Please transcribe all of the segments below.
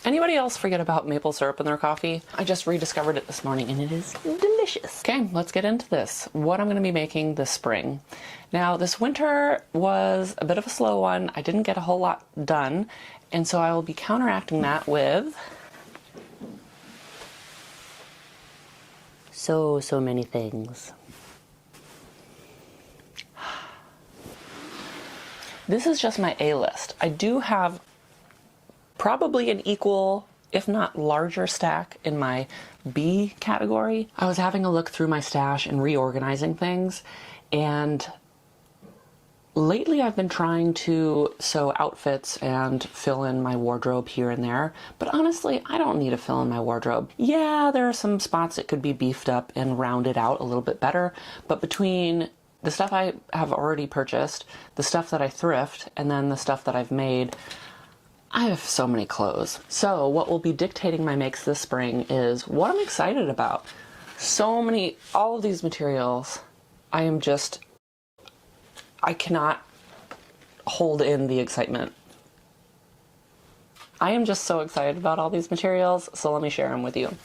Anybody else forget about maple syrup in their coffee? I just rediscovered it this morning and it is delicious. Okay, let's get into this. What I'm going to be making this spring. Now, this winter was a bit of a slow one. I didn't get a whole lot done, and so I will be counteracting that with so many things. This is just my A list. I do have probably an equal, if not larger, stack in my B category. I was having a look through my stash and reorganizing things, and lately I've been trying to sew outfits and fill in my wardrobe here and there, but honestly, I don't need to fill in my wardrobe. Yeah, there are some spots that could be beefed up and rounded out a little bit better, but between the stuff I have already purchased, the stuff that I thrift, and then the stuff that I've made, I have so many clothes. So what will be dictating my makes this spring is what I'm excited about. So many, all of these materials, I cannot hold in the excitement. I am just so excited about all these materials, so let me share them with you.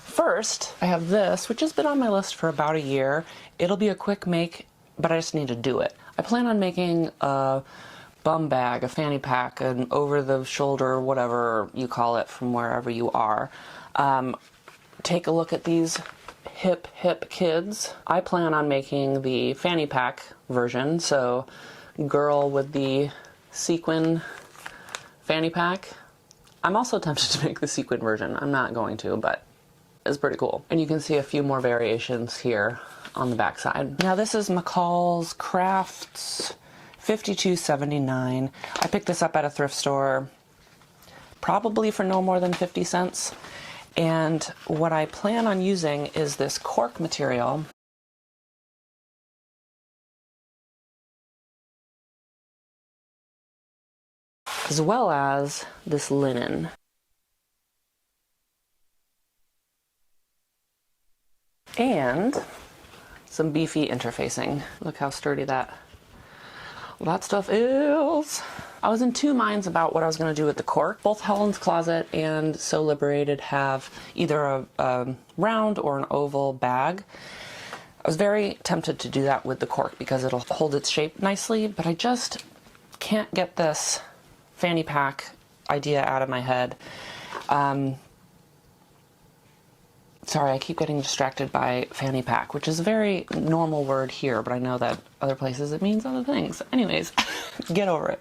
First, I have this, which has been on my list for about a year. It'll be a quick make, but I just need to do it. I plan on making a bum bag, a fanny pack, an over-the-shoulder, whatever you call it from wherever you are. Take a look at these hip kids. I plan on making the fanny pack version, so girl with the sequin fanny pack. I'm also tempted to make the sequin version. I'm not going to, but it's pretty cool. And you can see a few more variations here on the back side. Now this is McCall's Crafts $52.79. I picked this up at a thrift store probably for no more than 50 cents. And what I plan on using is this cork material. As well as this linen. And some beefy interfacing. Look how sturdy that stuff is. I was in two minds about what I was going to do with the cork. Both Helen's Closet and So Liberated have either a round or an oval bag. I was very tempted to do that with the cork because it'll hold its shape nicely, but I just can't get this fanny pack idea out of my head. Sorry, I keep getting distracted by fanny pack, which is a very normal word here, but I know that other places it means other things. Anyways, get over it.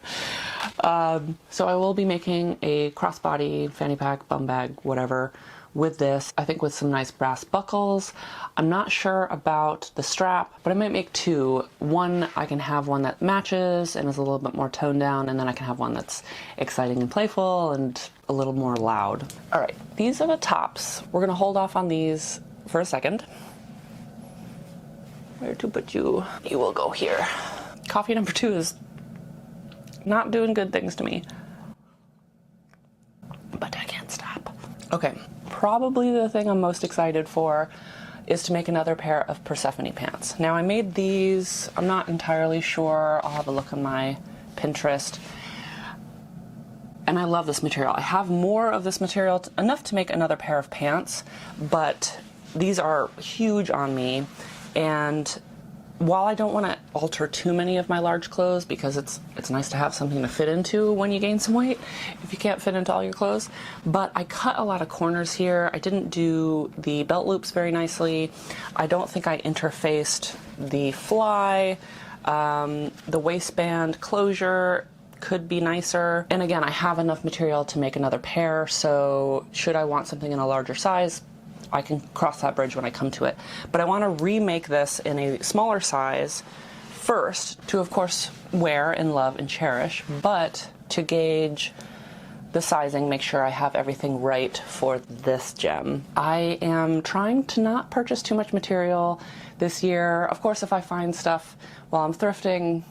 So I will be making a crossbody fanny pack, bum bag, whatever, with this. I think with some nice brass buckles. I'm not sure about the strap, but I might make two. One, I can have one that matches and is a little bit more toned down, and then I can have one that's exciting and playful and a little more loud. All right, these are the tops. We're gonna hold off on these for a second. Where to put you? You will go here. Coffee number 2 is not doing good things to me, but I can't stop. Okay, probably the thing I'm most excited for is to make another pair of Persephone pants. Now I made these, I'm not entirely sure, I'll have a look on my Pinterest. And I love this material. I have more of this material, enough to make another pair of pants, but these are huge on me. And while I don't want to alter too many of my large clothes, because it's nice to have something to fit into when you gain some weight, if you can't fit into all your clothes, but I cut a lot of corners here. I didn't do the belt loops very nicely. I don't think I interfaced the fly, the waistband closure could be nicer. And again, I have enough material to make another pair, so should I want something in a larger size, I can cross that bridge when I come to it. But I want to remake this in a smaller size first to, of course, wear and love and cherish, but to gauge the sizing, make sure I have everything right for this gem. I am trying to not purchase too much material this year. Of course, if I find stuff while I'm thrifting,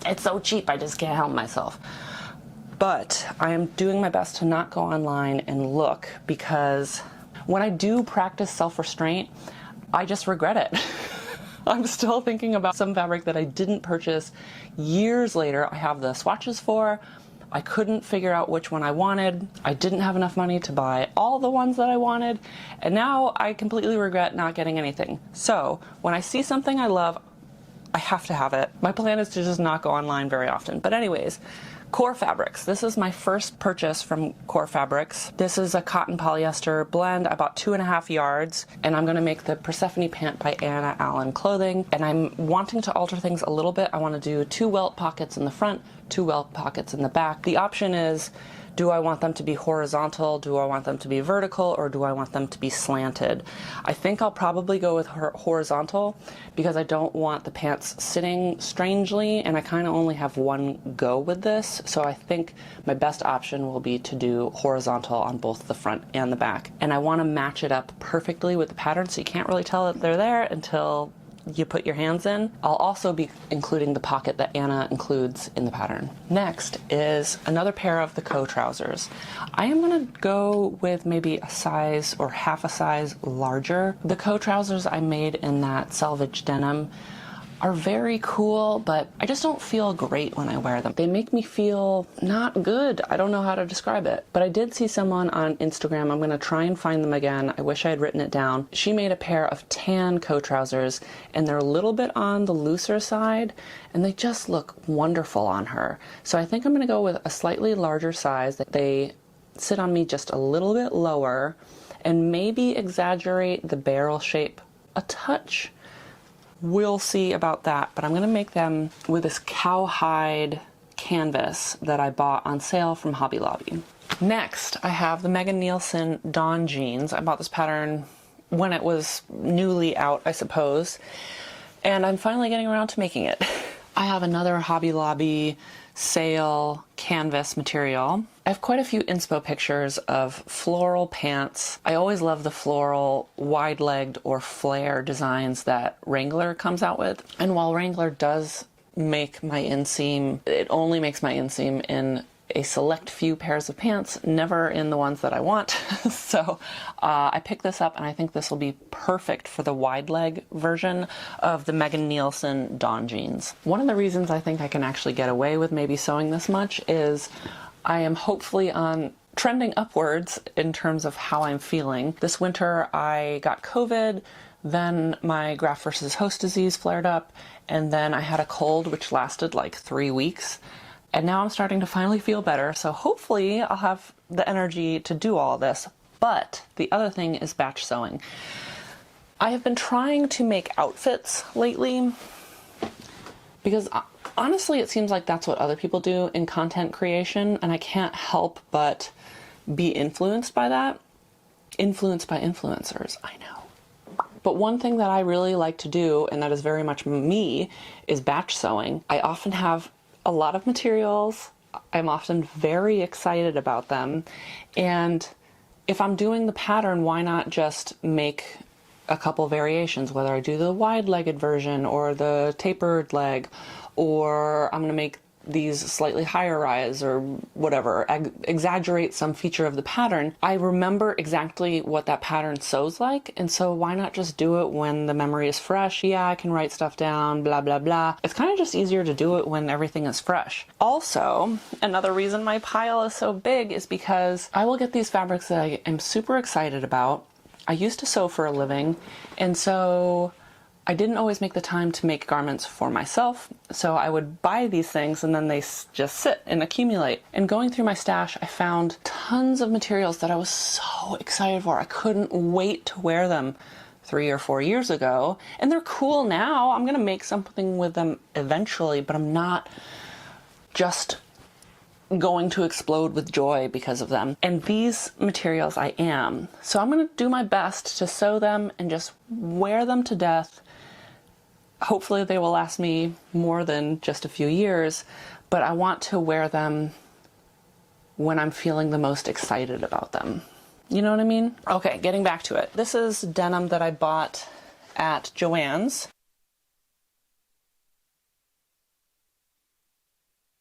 it's so cheap, I just can't help myself. But I am doing my best to not go online and look, because when I do practice self-restraint, I just regret it. I'm still thinking about some fabric that I didn't purchase years later. I have the swatches for. I couldn't figure out which one I wanted. I didn't have enough money to buy all the ones that I wanted, and now I completely regret not getting anything. So when I see something I love, I have to have it. My plan is to just not go online very often. But anyways, Core Fabrics. This is my first purchase from Core Fabrics. This is a cotton polyester blend. I bought 2.5 yards, and I'm gonna make the Persephone pant by Anna Allen Clothing. And I'm wanting to alter things a little bit. I wanna do 2 welt pockets in the front, 2 welt pockets in the back. The option is, do I want them to be horizontal, do I want them to be vertical, or do I want them to be slanted? I think I'll probably go with horizontal because I don't want the pants sitting strangely, and I kind of only have one go with this, so I think my best option will be to do horizontal on both the front and the back. And I want to match it up perfectly with the pattern, so you can't really tell that they're there until you put your hands in. I'll also be including the pocket that Anna includes in the pattern. Next is another pair of the Co trousers. I am gonna go with maybe a size or half a size larger. The Co trousers I made in that selvage denim are very cool, but I just don't feel great when I wear them. They make me feel not good. I don't know how to describe it. But I did see someone on Instagram, I'm gonna try and find them again. I wish I had written it down. She made a pair of tan Co trousers, and they're a little bit on the looser side, and they just look wonderful on her. So I think I'm gonna go with a slightly larger size. They sit on me just a little bit lower, and maybe exaggerate the barrel shape a touch. We'll see about that, but I'm gonna make them with this cowhide canvas that I bought on sale from Hobby Lobby. Next, I have the Neilson Dawn jeans. I bought this pattern when it was newly out, I suppose, and I'm finally getting around to making it. I have another Hobby Lobby sale canvas material. I have quite a few inspo pictures of floral pants. I always love the floral wide-legged or flare designs that Wrangler comes out with. And while Wrangler does make my inseam, it only makes my inseam in a select few pairs of pants, never in the ones that I want. So I picked this up, and I think this will be perfect for the wide leg version of the Neilson Dawn jeans. One of the reasons I think I can actually get away with maybe sewing this much is I am hopefully on trending upwards in terms of how I'm feeling. This winter I got COVID, then my graft versus host disease flared up, and then I had a cold which lasted like 3 weeks. And now I'm starting to finally feel better, so hopefully I'll have the energy to do all this. But the other thing is batch sewing. I have been trying to make outfits lately because honestly it seems like that's what other people do in content creation, and I can't help but be influenced by that. Influenced by influencers, I know. But one thing that I really like to do, and that is very much me, is batch sewing. I often have a lot of materials. I'm often very excited about them, and if I'm doing the pattern, why not just make a couple variations, whether I do the wide-legged version or the tapered leg, or I'm going to make these slightly higher rise or whatever, exaggerate some feature of the pattern. I remember exactly what that pattern sews like, and so why not just do it when the memory is fresh? Yeah, I can write stuff down, blah, blah, blah. It's kind of just easier to do it when everything is fresh. Also, another reason my pile is so big is because I will get these fabrics that I am super excited about. I used to sew for a living, and so I didn't always make the time to make garments for myself, so I would buy these things and then they just sit and accumulate. And going through my stash, I found tons of materials that I was so excited for. I couldn't wait to wear them 3 or 4 years ago, and they're cool now. I'm gonna make something with them eventually, but I'm not just going to explode with joy because of them. And these materials I am. So I'm gonna do my best to sew them and just wear them to death. Hopefully they will last me more than just a few years, but I want to wear them when I'm feeling the most excited about them. You know what I mean? Okay, getting back to it. This is denim that I bought at Joanns.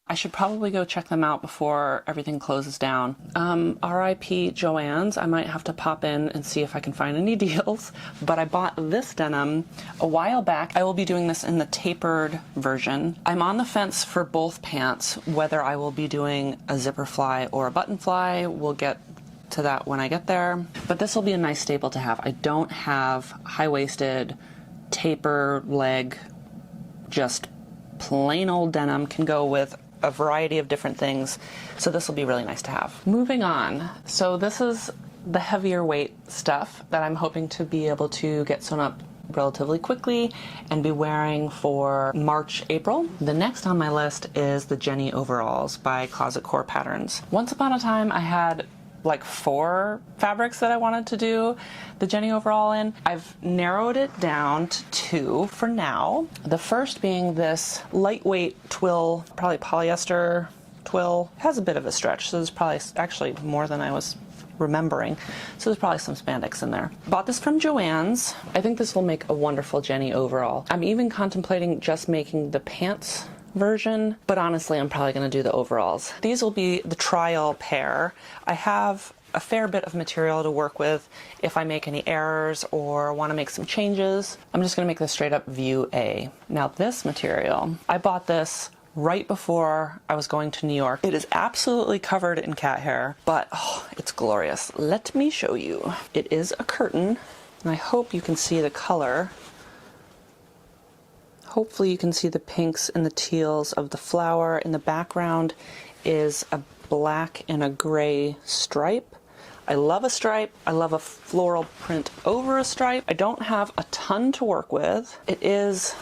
I should probably go check them out before everything closes down. RIP Joanns, I might have to pop in and see if I can find any deals, but I bought this denim a while back. I will be doing this in the tapered version. I'm on the fence for both pants, whether I will be doing a zipper fly or a button fly. We'll get to that when I get there, but this will be a nice staple to have. I don't have high-waisted, taper leg, just plain old denim. Can go with a variety of different things, so this will be really nice to have. Moving on, so this is the heavier weight stuff that I'm hoping to be able to get sewn up relatively quickly and be wearing for March, April. The next on my list is the Jenny overalls by Closet Core Patterns. Once upon a time I had like 4 fabrics that I wanted to do the Jenny overall in. I've narrowed it down to 2 for now. The first being this lightweight twill, probably polyester twill. It has a bit of a stretch, so there's probably actually more than I was remembering. So there's probably some spandex in there. Bought this from Joanns. I think this will make a wonderful Jenny overall. I'm even contemplating just making the pants version, but honestly I'm probably going to do the overalls. These will be the trial pair. I have a fair bit of material to work with if I make any errors or want to make some changes. I'm just going to make this straight up view A. Now this material, I bought this right before I was going to New York. It is absolutely covered in cat hair, but oh, it's glorious. Let me show you. It is a curtain, and I hope you can see the color. Hopefully you can see the pinks and the teals of the flower. In the background is a black and a gray stripe. I love a stripe. I love a floral print over a stripe. I don't have a ton to work with. It is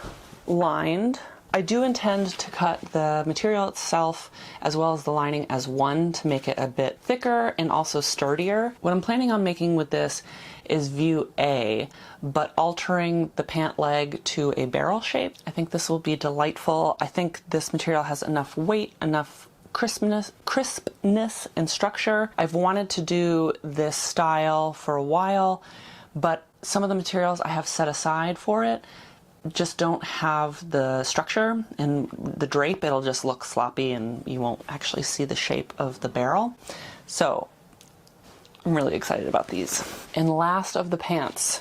lined. I do intend to cut the material itself as well as the lining as one to make it a bit thicker and also sturdier. What I'm planning on making with this is view A, but altering the pant leg to a barrel shape. I think this will be delightful. I think this material has enough weight, enough crispness and structure. I've wanted to do this style for a while, but some of the materials I have set aside for it just don't have the structure, and the drape, it'll just look sloppy and you won't actually see the shape of the barrel. So I'm really excited about these. And last of the pants,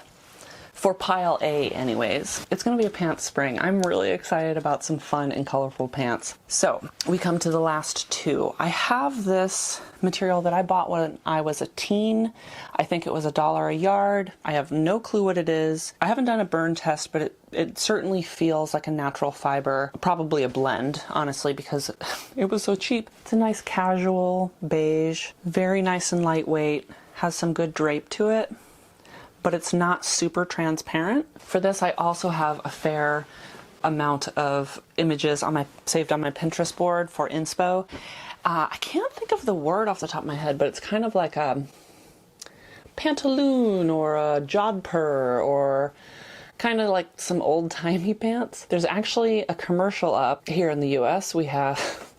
for pile A anyways, it's gonna be a pants spring. I'm really excited about some fun and colorful pants. So we come to the last 2. I have this material that I bought when I was a teen. I think it was $1 a yard. I have no clue what it is. I haven't done a burn test, but it certainly feels like a natural fiber, probably a blend, honestly, because it was so cheap. It's a nice casual beige, very nice and lightweight, has some good drape to it, but it's not super transparent. For this, I also have a fair amount of images saved on my Pinterest board for inspo. I can't think of the word off the top of my head, but it's kind of like a pantaloon or a Jodpur or kind of like some old-timey pants. There's actually a commercial up here in the US. We have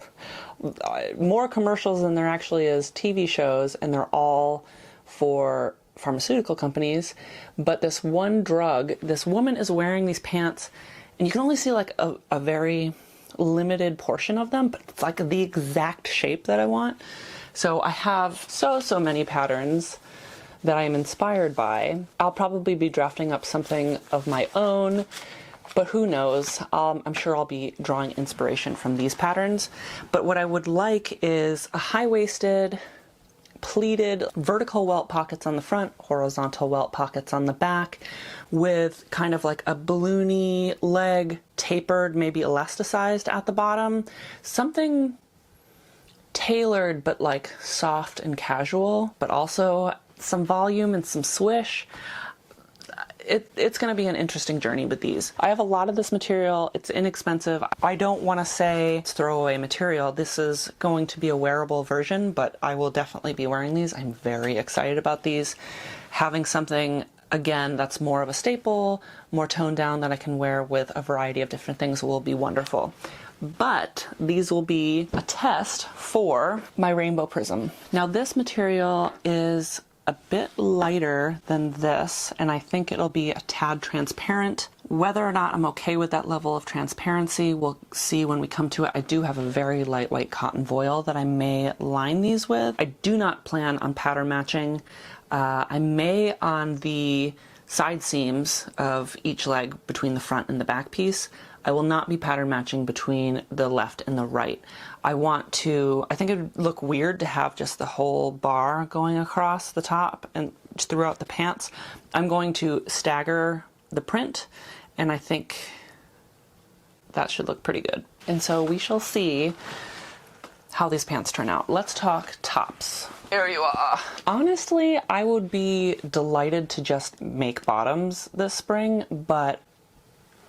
more commercials than there actually is TV shows, and they're all for pharmaceutical companies. But this one drug, this woman is wearing these pants, and you can only see like a very limited portion of them, but it's like the exact shape that I want. So I have so many patterns that I am inspired by. I'll probably be drafting up something of my own, but who knows? I'm sure I'll be drawing inspiration from these patterns. But what I would like is a high-waisted, pleated, vertical welt pockets on the front, horizontal welt pockets on the back, with kind of like a balloony leg, tapered, maybe elasticized at the bottom. Something tailored but like soft and casual, but also some volume and some swish. It's going to be an interesting journey with these. I have a lot of this material. It's inexpensive. I don't want to say it's throwaway material. This is going to be a wearable version, but I will definitely be wearing these. I'm very excited about these. Having something, again, that's more of a staple, more toned down, that I can wear with a variety of different things will be wonderful. But these will be a test for my rainbow prism. Now this material is a bit lighter than this, and I think it'll be a tad transparent. Whether or not I'm okay with that level of transparency, we'll see when we come to it. I do have a very lightweight cotton voile that I may line these with. I do not plan on pattern matching. I may on the side seams of each leg between the front and the back piece. I will not be pattern matching between the left and the right. I think it would look weird to have just the whole bar going across the top and throughout the pants. I'm going to stagger the print, and I think that should look pretty good. And so we shall see how these pants turn out. Let's talk tops. There you are. Honestly, I would be delighted to just make bottoms this spring, but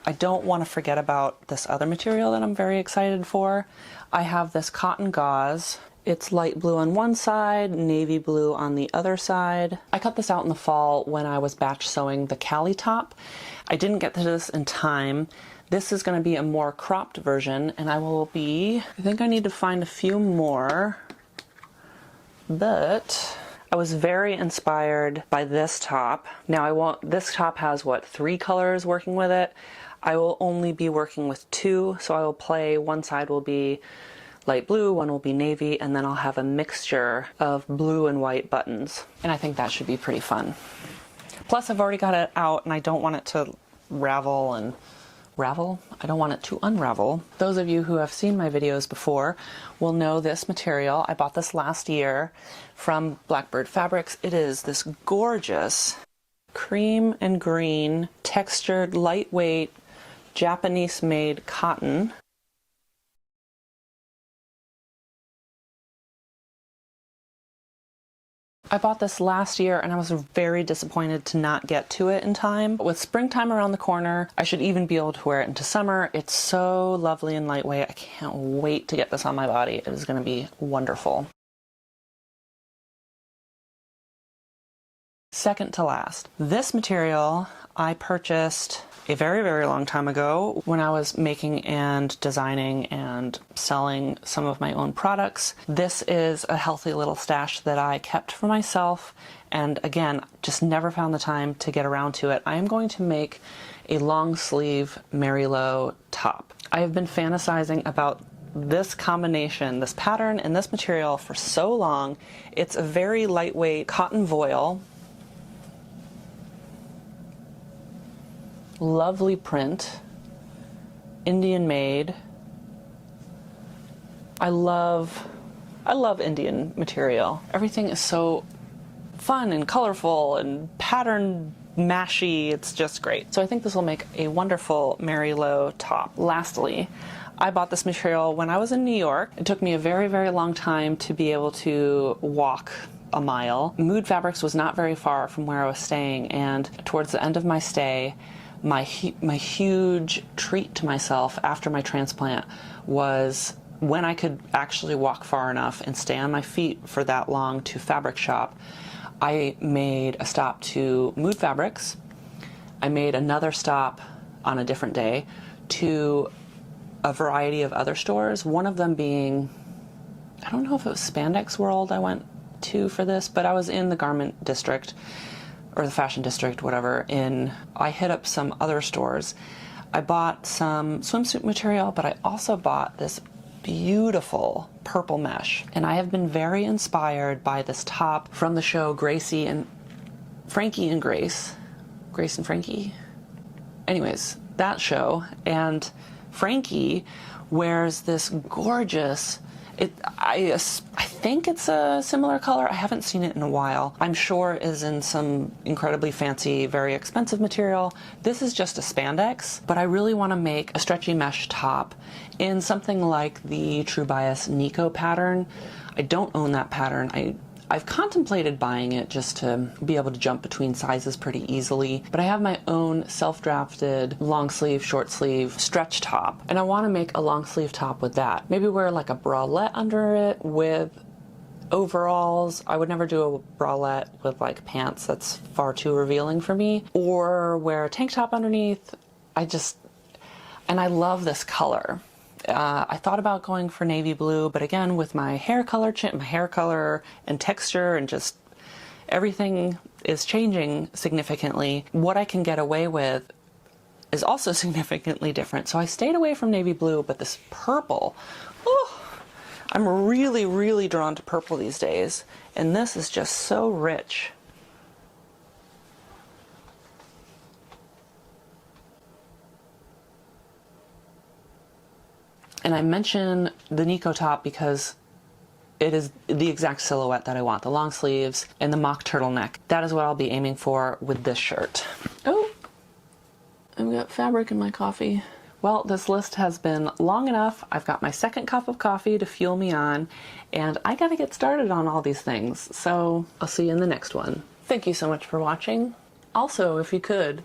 I don't want to forget about this other material that I'm very excited for. I have this cotton gauze. It's light blue on one side, navy blue on the other side. I cut this out in the fall when I was batch sewing the Kalle top. I didn't get to this in time. This is going to be a more cropped version, and I think I need to find a few more, but I was very inspired by this top. Now this top has what, 3 colors working with it. I will only be working with 2, so I will play, one side will be light blue, one will be navy, and then I'll have a mixture of blue and white buttons. And I think that should be pretty fun. Plus I've already got it out and I don't want it to ravel. I don't want it to unravel. Those of you who have seen my videos before will know this material. I bought this last year from Blackbird Fabrics. It is this gorgeous cream and green textured lightweight Japanese made cotton. I bought this last year and I was very disappointed to not get to it in time. With springtime around the corner, I should even be able to wear it into summer. It's so lovely and lightweight. I can't wait to get this on my body. It is going to be wonderful. Second to last, this material I purchased a very, very long time ago when I was making and designing and selling some of my own products. This is a healthy little stash that I kept for myself, and again, just never found the time to get around to it. I am going to make a long sleeve Melilot top. I have been fantasizing about this combination, this pattern and this material for so long. It's a very lightweight cotton voile. Lovely print, Indian made. I love Indian material. Everything is so fun and colorful and pattern mashy. It's just great. So I think this will make a wonderful Melilot top. Lastly, I bought this material when I was in New York. It took me a very, very long time to be able to walk a mile. Mood Fabrics was not very far from where I was staying, and towards the end of my stay, my huge treat to myself after my transplant was when I could actually walk far enough and stay on my feet for that long to fabric shop. I made a stop to Mood Fabrics. I made another stop on a different day to a variety of other stores, one of them being, I don't know if it was Spandex World I went to for this, but I was in the garment district, or the fashion district, whatever. I hit up some other stores. I bought some swimsuit material, but I also bought this beautiful purple mesh. And I have been very inspired by this top from the show Gracie and Frankie and Grace. Grace and Frankie? Anyways, that show. And Frankie wears this gorgeous, I think it's a similar color. I haven't seen it in a while. I'm sure it is in some incredibly fancy, very expensive material. This is just a spandex, but I really want to make a stretchy mesh top in something like the True Bias Nikko pattern. I don't own that pattern. I've contemplated buying it just to be able to jump between sizes pretty easily, but I have my own self-drafted long sleeve, short sleeve stretch top, and I want to make a long sleeve top with that. Maybe wear like a bralette under it with overalls. I would never do a bralette with like pants. That's far too revealing for me. Or wear a tank top underneath. And I love this color. I thought about going for navy blue, but again, with my hair color and texture and just everything is changing significantly. What I can get away with is also significantly different. So I stayed away from navy blue, but this purple, oh, I'm really, really drawn to purple these days. And this is just so rich. And I mention the Nikko top because it is the exact silhouette that I want. The long sleeves and the mock turtleneck. That is what I'll be aiming for with this shirt. Oh, I've got fabric in my coffee. Well, this list has been long enough. I've got my second cup of coffee to fuel me on, and I gotta get started on all these things. So I'll see you in the next one. Thank you so much for watching. Also, if you could,